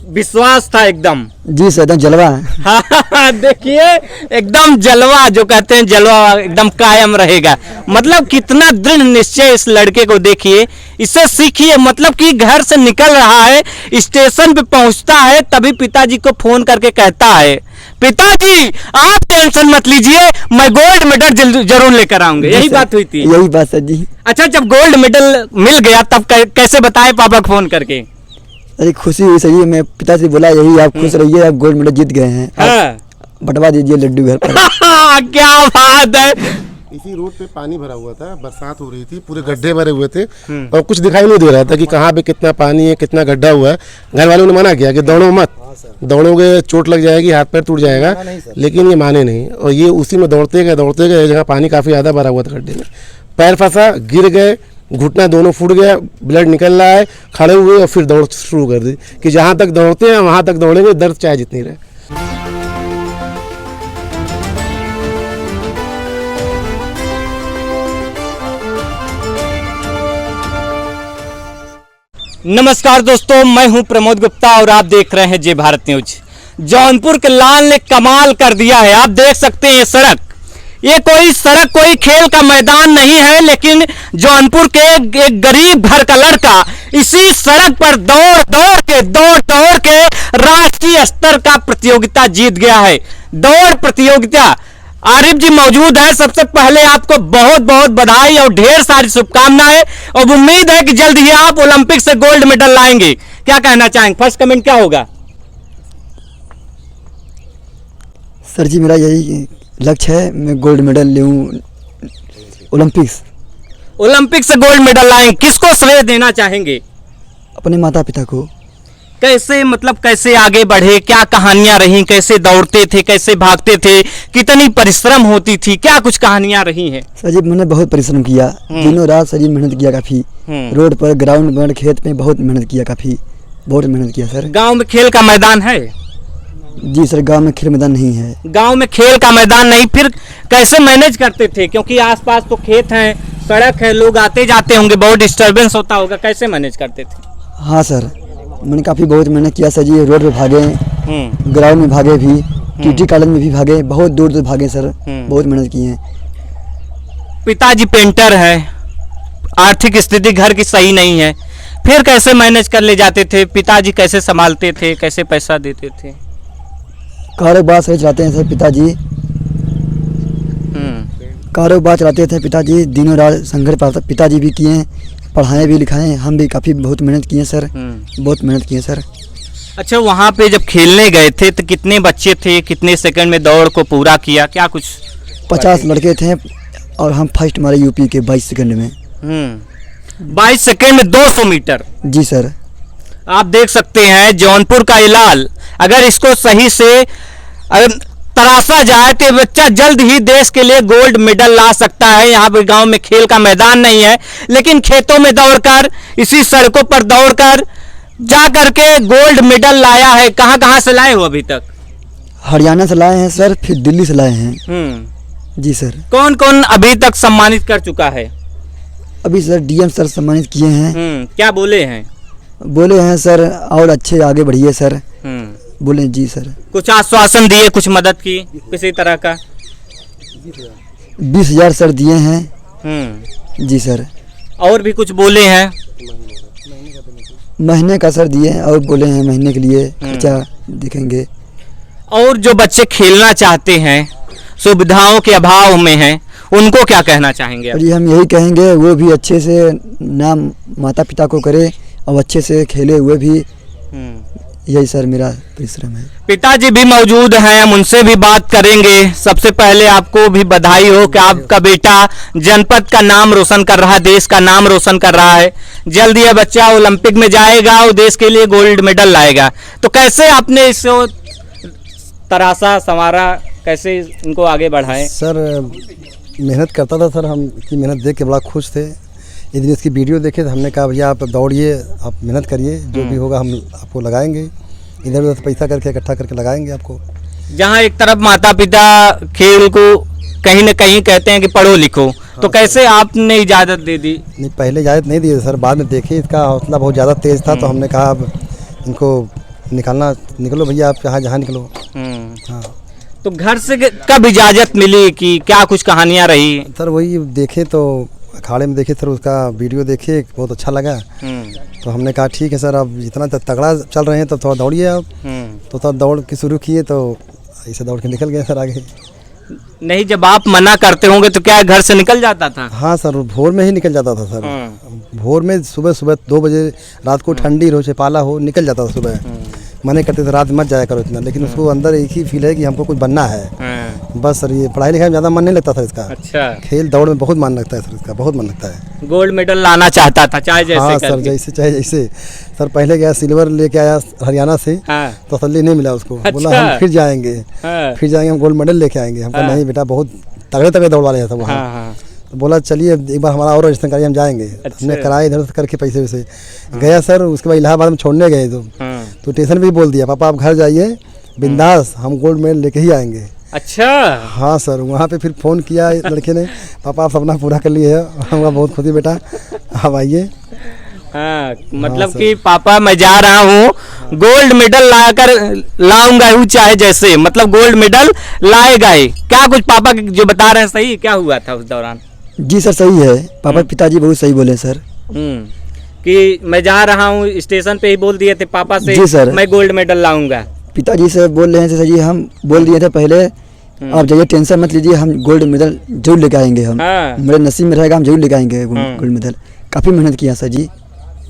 विश्वास था एकदम। जी सर, एकदम जलवा है। हाँ, देखिए एकदम जलवा, जो कहते हैं जलवा एकदम कायम रहेगा। मतलब कितना दृढ़ निश्चय इस लड़के को देखिए, इससे सीखिए। मतलब कि घर से निकल रहा है, स्टेशन पे पहुंचता है, तभी पिताजी को फोन करके कहता है, पिताजी आप टेंशन मत लीजिए, मैं गोल्ड मेडल जरूर लेकर आऊंगा। यही बात हुई थी? यही बात सर जी। अच्छा, जब गोल्ड मेडल मिल गया तब कैसे बताए पापा को फोन करके? अरे खुशी हुई सर जी, मैं पिता से बोला यही आप खुश रहिए, आप गोल्ड मेडल जीत गए हैं। हाँ। बंटवा दीजिए लड्डू घर पर। क्या बात है। इसी रोड पे पानी भरा हुआ था, बरसात हो रही थी, पूरे गड्ढे भरे हुए थे और कुछ दिखाई नहीं दे रहा था कि कहाँ पे कितना पानी है, कितना गड्ढा हुआ है। घर वालों ने मना किया कि दौड़ो मत, दौड़ोगे चोट लग जाएगी, हाथ पैर टूट जाएगा, लेकिन ये माने नहीं और ये उसी में दौड़ते गए। जगह पानी काफ़ी ज़्यादा भरा हुआ था गड्ढे में, पैर फंसा, गिर गए, घुटना दोनों फूट गया, ब्लड निकल रहा है, खड़े हुए और फिर दौड़ शुरू कर दी कि जहाँ तक दौड़ते हैं वहाँ तक दौड़ेंगे, दर्द चाहे जितनी रहे। नमस्कार दोस्तों, मैं हूं प्रमोद गुप्ता और आप देख रहे हैं जय भारत न्यूज। जौनपुर के लाल ने कमाल कर दिया है। आप देख सकते हैं ये कोई सड़क कोई खेल का मैदान नहीं है, लेकिन जौनपुर के एक गरीब घर का लड़का इसी सड़क पर दौड़ के राष्ट्रीय स्तर का प्रतियोगिता जीत गया है। दौड़ प्रतियोगिता। आरिफ जी मौजूद है। सबसे पहले आपको बहुत बहुत बधाई और ढेर सारी शुभकामनाएं और उम्मीद है कि जल्द ही आप ओलंपिक से गोल्ड मेडल लाएंगे। क्या कहना चाहेंगे? फर्स्ट कमेंट क्या होगा? सर जी मेरा यही लक्ष्य है, मैं गोल्ड मेडल लूँ ओलंपिक से गोल्ड मेडल लाएंगे। किसको श्रेय देना चाहेंगे? अपने माता पिता को। कैसे, मतलब कैसे आगे बढ़े, क्या कहानियां रही, कैसे दौड़ते थे, कैसे भागते थे, कितनी परिश्रम होती थी, क्या कुछ कहानियां रही हैं? सर जी मैंने बहुत परिश्रम किया, दिनों रात सर जी मेहनत किया काफ़ी। रोड पर, ग्राउंड पर, खेत में बहुत मेहनत किया, काफ़ी बहुत मेहनत किया सर। गांव में खेल का मैदान है? जी सर, गांव में खेल मैदान नहीं है। गांव में खेल का मैदान नहीं, फिर कैसे मैनेज करते थे? क्योंकि आसपास तो खेत हैं, सड़क है, लोग आते जाते होंगे, बहुत डिस्टर्बेंस होता होगा, कैसे मैनेज करते थे? हाँ सर, मैंने काफ़ी बहुत मेहनत किया सर जी। रोड पे भागे, ग्राउंड में भागे भी, टीटी कॉलेज में भी भागे, बहुत दूर दूर भागे सर, बहुत मेहनत की है। पिताजी पेंटर है, आर्थिक स्थिति घर की सही नहीं है, फिर कैसे मैनेज कर ले जाते थे? पिताजी कैसे संभालते थे, कैसे पैसा देते थे? कारोबार सही चलाते हैं सर पिताजी। कारोबार चलाते थे पिताजी, दिनों रात संघर्ष पिताजी भी किए हैं, पढ़ाए भी लिखाए, हम भी काफ़ी बहुत मेहनत किए सर, बहुत मेहनत किए सर। अच्छा, वहाँ पे जब खेलने गए थे तो कितने बच्चे थे, कितने सेकंड में दौड़ को पूरा किया, क्या कुछ? 50 लड़के थे और हम फर्स्ट हमारे यूपी के 22 सेकंड में। 22 सेकंड में 200 मीटर। जी सर। आप देख सकते हैं जौनपुर का इलाल, अगर इसको सही से अगर तराशा जाए तो बच्चा जल्द ही देश के लिए गोल्ड मेडल ला सकता है। यहाँ पे गांव में खेल का मैदान नहीं है, लेकिन खेतों में दौड़कर, इसी सड़कों पर दौड़कर जा करके गोल्ड मेडल लाया है। कहाँ कहाँ से लाए हो अभी तक? हरियाणा से लाए हैं सर, फिर दिल्ली से लाए हैं। जी सर। कौन कौन अभी तक सम्मानित कर चुका है? अभी सर डीएम सर सम्मानित किए हैं। क्या बोले हैं? बोले हैं सर और अच्छे आगे बढ़िए सर, बोले जी सर। कुछ आश्वासन दिए, कुछ मदद की किसी तरह का? 20,000 सर दिए हैं। जी सर। और भी कुछ बोले हैं? महीने का सर दिए हैं और बोले हैं महीने के लिए खर्चा देखेंगे। और जो बच्चे खेलना चाहते हैं, सुविधाओं के अभाव में हैं, उनको क्या कहना चाहेंगे? जी हम यही कहेंगे वो भी अच्छे से नाम माता पिता को करे और अच्छे से खेले हुए भी। यही सर मेरा परिश्रम है। पिताजी भी मौजूद हैं, हम उनसे भी बात करेंगे। सबसे पहले आपको भी बधाई हो कि आपका बेटा जनपद का नाम रोशन कर रहा है, देश का नाम रोशन कर रहा है। जल्द यह बच्चा ओलंपिक में जाएगा और देश के लिए गोल्ड मेडल लाएगा। तो कैसे आपने इसको तराशा संवारा, कैसे इनको आगे बढ़ाएं? सर मेहनत करता था सर, हम की मेहनत देख के बड़ा खुश थे। एक दिन इसकी वीडियो देखे तो हमने कहा भैया आप दौड़िए, आप मेहनत करिए, जो भी होगा हम आपको लगाएंगे, इधर उधर से पैसा करके इकट्ठा करके लगाएंगे आपको। जहाँ एक तरफ माता पिता खेल को कहीं न कहीं कहते हैं कि पढ़ो लिखो, तो कैसे आपने इजाज़त दे दी? नहीं, पहले इजाज़त नहीं दी सर, बाद में देखे इसका हौसला बहुत ज़्यादा तेज़ था, तो हमने कहा अब इनको निकलो भैया, आप जहाँ निकलो। हाँ तो घर से कब इजाजत मिली कि क्या कुछ कहानियां रही? सर वही देखे तो अखाड़े में देखे सर, उसका वीडियो देखे, बहुत अच्छा लगा। तो हमने कहा ठीक है सर, अब इतना तगड़ा चल रहे हैं तो थोड़ा दौड़िए आप। तो थोड़ा दौड़ के शुरू किए तो ऐसे दौड़ के निकल गए सर आगे। नहीं, जब आप मना करते होंगे तो क्या घर से निकल जाता था? हाँ सर, भोर में ही निकल जाता था सर। भोर में सुबह 2 बजे, रात को ठंडी हो चाहे पाला हो, निकल जाता था सुबह। मने करते थे रात मत जाया करो इतना, लेकिन उसको अंदर एक ही फील है कि हमको कुछ बनना है। बस सर, ये पढ़ाई लिखाई में ज़्यादा मन नहीं लगता था इसका। अच्छा। खेल दौड़ में बहुत मन लगता है सर, इसका बहुत मन लगता है। गोल्ड मेडल लाना चाहता था चाहे जैसे हाँ सर, जैसे चाहे जैसे। सर पहले गया सिल्वर लेके आया हरियाणा से। हाँ। तो तसल्ली नहीं मिला उसको। अच्छा। बोला हम फिर जाएंगे। हाँ। फिर जाएंगे, हम गोल्ड मेडल लेके आएंगे। हमको नहीं बेटा, बहुत तगड़े दौड़ वाले था वहाँ। हाँ। तो बोला चलिए एक बार हमारा और रजिस्टर करिए, हम जाएंगे। अच्छा। हमने कराया इधर से करके पैसे वैसे गया सर। उसके बाद इलाहाबाद में छोड़ने गए तो स्टेशन पे भी बोल दिया, पापा आप घर जाइए बिंदास, हम गोल्ड मेडल लेके ही आएंगे। अच्छा। हाँ सर, वहाँ पे फिर फ़ोन किया लड़के ने, पापा आप सपना पूरा कर लिए है। हमका बहुत खुशी बेटा, आप आइए। हाँ, मतलब कि पापा मैं जा रहा हूँ, गोल्ड मेडल लाऊंगा हूँ चाहे जैसे, मतलब गोल्ड मेडल लाएगा ही। क्या कुछ पापा जो बता रहे हैं सही, क्या हुआ था उस दौरान? जी सर सही है, पापा पिताजी बहुत सही बोले सर। कि मैं जा रहा हूँ, स्टेशन पे ही बोल दिए थे पापा से? जी सर, मैं गोल्ड मेडल लाऊंगा। पिताजी से बोल रहे हैं सर जी, हम बोल दिए थे पहले, आप जाइए टेंशन मत लीजिए, हम गोल्ड मेडल जरूर लेके आएंगे। हम मेरे नसीब में रहेगा, हम जरूर लेके आएंगे गोल्ड मेडल। काफी मेहनत किया सर जी,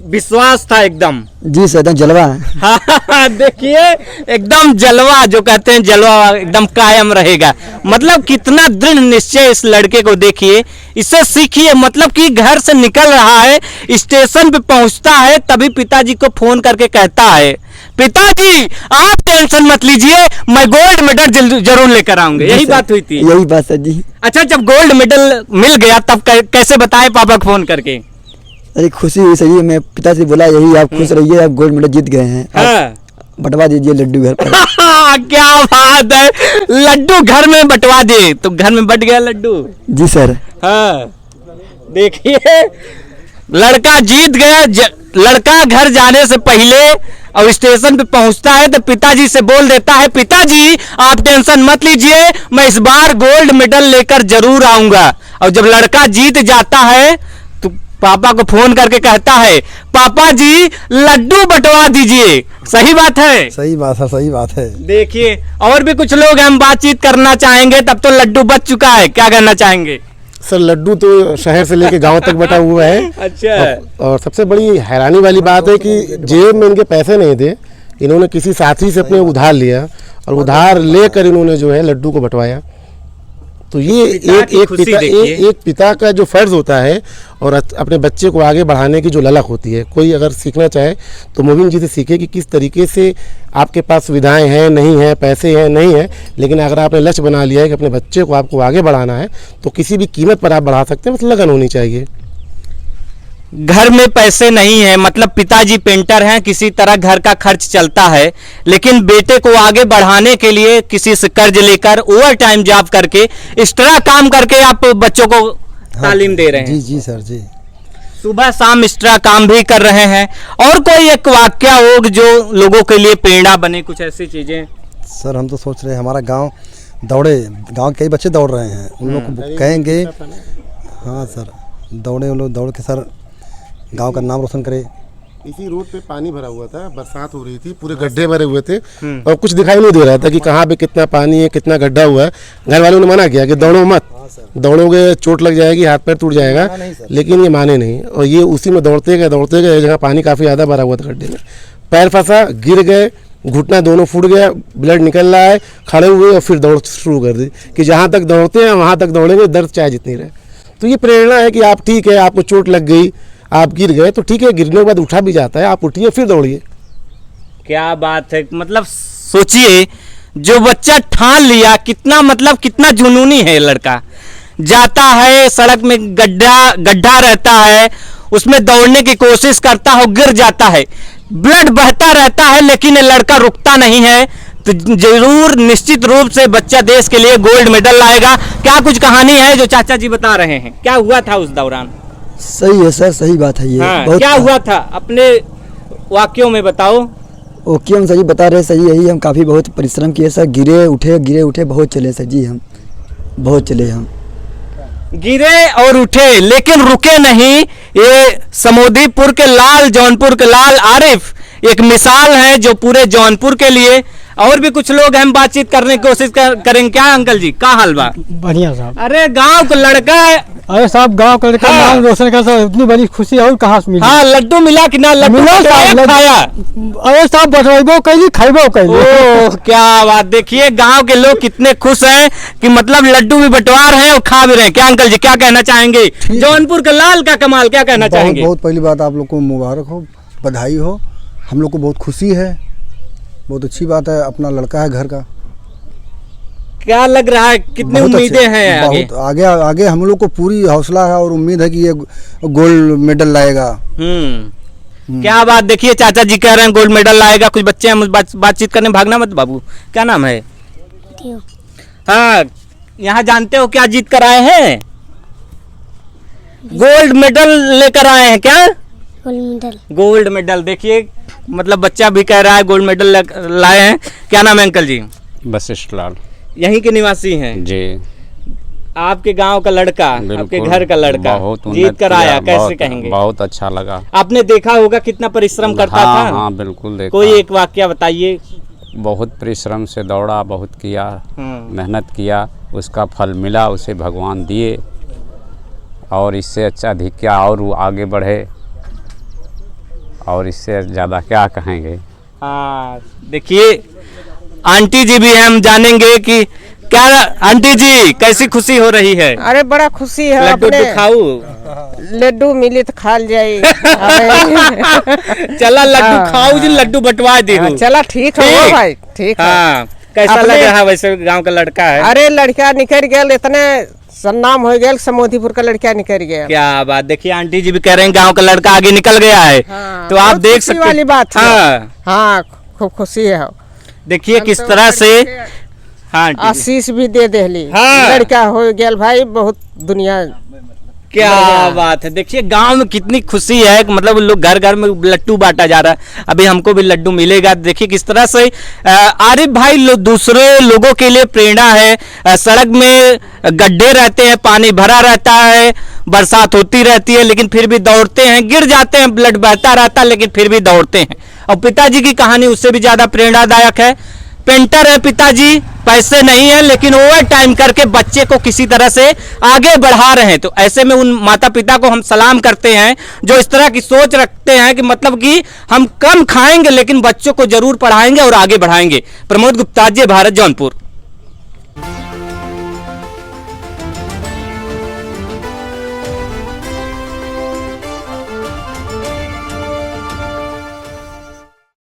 विश्वास था एकदम। जी सर, एकदम जलवा। हाँ, देखिए एकदम जलवा, जो कहते हैं जलवा एकदम कायम रहेगा। मतलब कितना दृढ़ निश्चय इस लड़के को देखिए, इससे सीखिए। मतलब कि घर से निकल रहा है, स्टेशन पे पहुंचता है, तभी पिताजी को फोन करके कहता है, पिताजी आप टेंशन मत लीजिए, मैं गोल्ड मेडल जरूर लेकर आऊंगा। यही बात हुई थी? यही बात सर जी। अच्छा, जब गोल्ड मेडल मिल गया तब कैसे बताए पापा को फोन करके? अरे खुशी हुई सर जी, मैं पिता से बोला यही, आप खुश रहिए, आप गोल्ड मेडल जीत गए हैं। हाँ। बंटवा दीजिए लड्डू घर पर। क्या बात है, लड्डू घर में बंटवा दिए, तो घर में बंट गया लड्डू? जी सर। हाँ, देखिए लड़का जीत गया। लड़का घर जाने से पहले और स्टेशन पे पहुंचता है तो पिताजी से बोल देता है, पिताजी आप टेंशन मत लीजिए, मैं इस बार गोल्ड मेडल लेकर जरूर आऊंगा। और जब लड़का जीत जाता है तो पापा को फोन करके कहता है, पापा जी लड्डू बंटवा दीजिए। सही बात है? सही बात है, सही बात है। देखिए और भी कुछ लोग हम बातचीत करना चाहेंगे, तब तो लड्डू बच चुका है, क्या कहना चाहेंगे? सर लड्डू तो शहर से लेके गांव तक बटा हुआ है। अच्छा। और सबसे बड़ी हैरानी वाली बात है कि जेब में इनके पैसे नहीं थे, इन्होंने किसी साथी से अपने उधार लिया और उधार लेकर इन्होंने जो है लड्डू को बंटवाया। तो ये एक पिता का जो फर्ज होता है और अपने बच्चे को आगे बढ़ाने की जो ललक होती है। कोई अगर सीखना चाहे तो मोबिन जी से सीखे कि किस तरीके से आपके पास सुविधाएं हैं, नहीं है, पैसे हैं, नहीं है, लेकिन अगर आपने लक्ष्य बना लिया है कि अपने बच्चे को आपको आगे बढ़ाना है तो किसी भी कीमत पर आप बढ़ा सकते हैं, बस लगन होनी चाहिए। घर में पैसे नहीं है, मतलब पिताजी पेंटर हैं, किसी तरह घर का खर्च चलता है, लेकिन बेटे को आगे बढ़ाने के लिए किसी से कर्ज लेकर ओवर टाइम जॉब करके एक्स्ट्रा काम करके आप बच्चों को तालीम दे रहे हैं। जी जी सर जी, सुबह शाम एक्स्ट्रा काम भी कर रहे हैं। और कोई एक वाक्य हो जो लोगों के लिए प्रेरणा बने, कुछ ऐसी चीजें? सर हम तो सोच रहे हैं हमारा गांव दौड़े, गांव के कई बच्चे दौड़ रहे हैं, उन लोग को कहेंगे। हाँ सर, दौड़े उन लोग, दौड़ के सर गांव का नाम रोशन करे। इसी रोड पे पानी भरा हुआ था, बरसात हो रही थी, पूरे गड्ढे भरे हुए थे और कुछ दिखाई नहीं दे रहा था कि कहाँ पे कितना पानी है, कितना गड्ढा हुआ है। घर वालों ने मना किया कि दौड़ो मत, दौड़ोगे चोट लग जाएगी, हाथ पैर टूट जाएगा, लेकिन ये माने नहीं और ये उसी में दौड़ते गए। जगह पानी काफ़ी ज़्यादा भरा हुआ था गड्ढे में, पैर फंसा, गिर गए, घुटना दोनों फूट गया, ब्लड निकल रहा है, खड़े हुए और फिर दौड़ शुरू कर दी कि जहाँ तक दौड़ते हैं वहाँ तक दौड़ेंगे, दर्द चाहे जितनी रहे। तो ये प्रेरणा है कि आप ठीक है, आपको चोट लग गई, आप गिर गए तो ठीक है, गिरने के बाद उठा भी जाता है, आप उठिए फिर दौड़िए। क्या बात है, मतलब सोचिए जो बच्चा ठान लिया, कितना मतलब कितना जुनूनी है लड़का। जाता है सड़क में, गड्ढा रहता है, उसमें दौड़ने की कोशिश करता है, गिर जाता है, ब्लड बहता रहता है, लेकिन ये लड़का रुकता नहीं है। तो जरूर निश्चित रूप से बच्चा देश के लिए गोल्ड मेडल लाएगा। क्या कुछ कहानी है जो चाचा जी बता रहे हैं, क्या हुआ था उस दौरान? सही है सर, सही बात है ये। हाँ, क्या हुआ था, अपने वाक्यों में बताओ। ओके हम सर जी बता रहे सर जी, यही हम काफ़ी बहुत परिश्रम किए सर, गिरे उठे बहुत चले सर जी, हम बहुत चले हम। गिरे और उठे लेकिन रुके नहीं। ये समोदीपुर के लाल, जौनपुर के लाल आरिफ एक मिसाल है जो पूरे जौनपुर के लिए। और भी कुछ लोग हम बातचीत करने की कोशिश करेंगे। क्या अंकल जी, क्या हाल बा? बढ़िया साहब। अरे गांव का लड़का है। अरे साहब गांव का लड़का नाम रोशन कर साहब, इतनी बड़ी खुशी और कहाँ से मिली? हाँ, लड्डू मिला कि ना? लड्डू मिला साहब, खाया? अरे साहब बटवाइबो कैली खाइबो कैली। ओह क्या बात, देखिए गांव के लोग कितने खुश हैं कि मतलब लड्डू भी बंटवा रहे हैं और खा भी रहे हैं। क्या अंकल जी क्या कहना चाहेंगे? जौनपुर का लाल का कमाल, क्या कहना चाहेंगे? बहुत पहली बात आप लोग को मुबारक हो, बधाई हो। हम लोग को बहुत खुशी है, बहुत अच्छी बात है, अपना लड़का है घर का। क्या लग रहा है, कितनी उम्मीदें हैं आगे? बहुत आगे हम लोग को पूरी हौसला है और उम्मीद है कि ये गोल्ड मेडल लाएगा। क्या बात, देखिए चाचा जी कह रहे हैं गोल्ड मेडल लाएगा। कुछ बच्चे हैं, बातचीत करने भागना मत बाबू। क्या नाम है? हाँ, यहाँ जानते हो क्या जीत कर आए हैं? गोल्ड मेडल लेकर आए हैं। क्या गोल्ड मेडल? देखिए मतलब बच्चा भी कह रहा है गोल्ड मेडल लाए हैं। क्या नाम है अंकल जी? वशिष्ठ लाल। यहीं के निवासी हैं जी। आपके गांव का लड़का, आपके घर का लड़का जीत कर आया, कैसे कहेंगे? बहुत अच्छा लगा। आपने देखा होगा कितना परिश्रम करता था। हाँ बिल्कुल देखा। कोई एक वाक्य बताइए। बहुत परिश्रम से दौड़ा, बहुत किया, मेहनत किया, उसका फल मिला, उसे भगवान दिए और इससे अच्छा अधिक क्या और वो आगे बढ़े और इससे ज़्यादा क्या कहेंगे। हाँ देखिए आंटी जी भी हैं, हम जानेंगे कि क्या आंटी जी कैसी खुशी हो रही है? अरे बड़ा खुशी है। लड्डू खाऊ, लड्डू मिली तो खा जाए। चला लड्डू खाऊ जी, लड्डू बंटवा दे। चला ठीक है भाई, ठीक है। हाँ, कैसा लग रहा है वैसे? गांव का लड़का है। अरे लड़का निकल गया, इतने सन्नाम हो गया, समोदीपुर का लड़का निकल गया। क्या बात, देखिए आंटी जी भी कह रहे हैं गांव का लड़का आगे निकल गया है। तो आप देख सकते वाली बात है। हाँ खूब खुशी है। देखिए किस तरह से हाँ आशीष भी दे देली। हाँ। लड़का हो गया भाई, बहुत दुनिया। क्या बात है, देखिए गांव में कितनी खुशी है। मतलब लोग घर घर में लड्डू बांटा जा रहा है। अभी हमको भी लड्डू मिलेगा। देखिए किस तरह से आरिफ भाई दूसरे लोगों के लिए प्रेरणा है। सड़क में गड्ढे रहते हैं, पानी भरा रहता है, बरसात होती रहती है, लेकिन फिर भी दौड़ते हैं, गिर जाते हैं, ब्लड बहता रहता है, लेकिन फिर भी दौड़ते हैं। और पिताजी की कहानी उससे भी ज्यादा प्रेरणादायक है। पेंटर है पिताजी, पैसे नहीं है, लेकिन ओवर टाइम करके बच्चे को किसी तरह से आगे बढ़ा रहे हैं। तो ऐसे में उन माता पिता को हम सलाम करते हैं जो इस तरह की सोच रखते हैं कि मतलब कि हम कम खाएंगे लेकिन बच्चों को जरूर पढ़ाएंगे और आगे बढ़ाएंगे। प्रमोद गुप्ता, जय भारत, जौनपुर।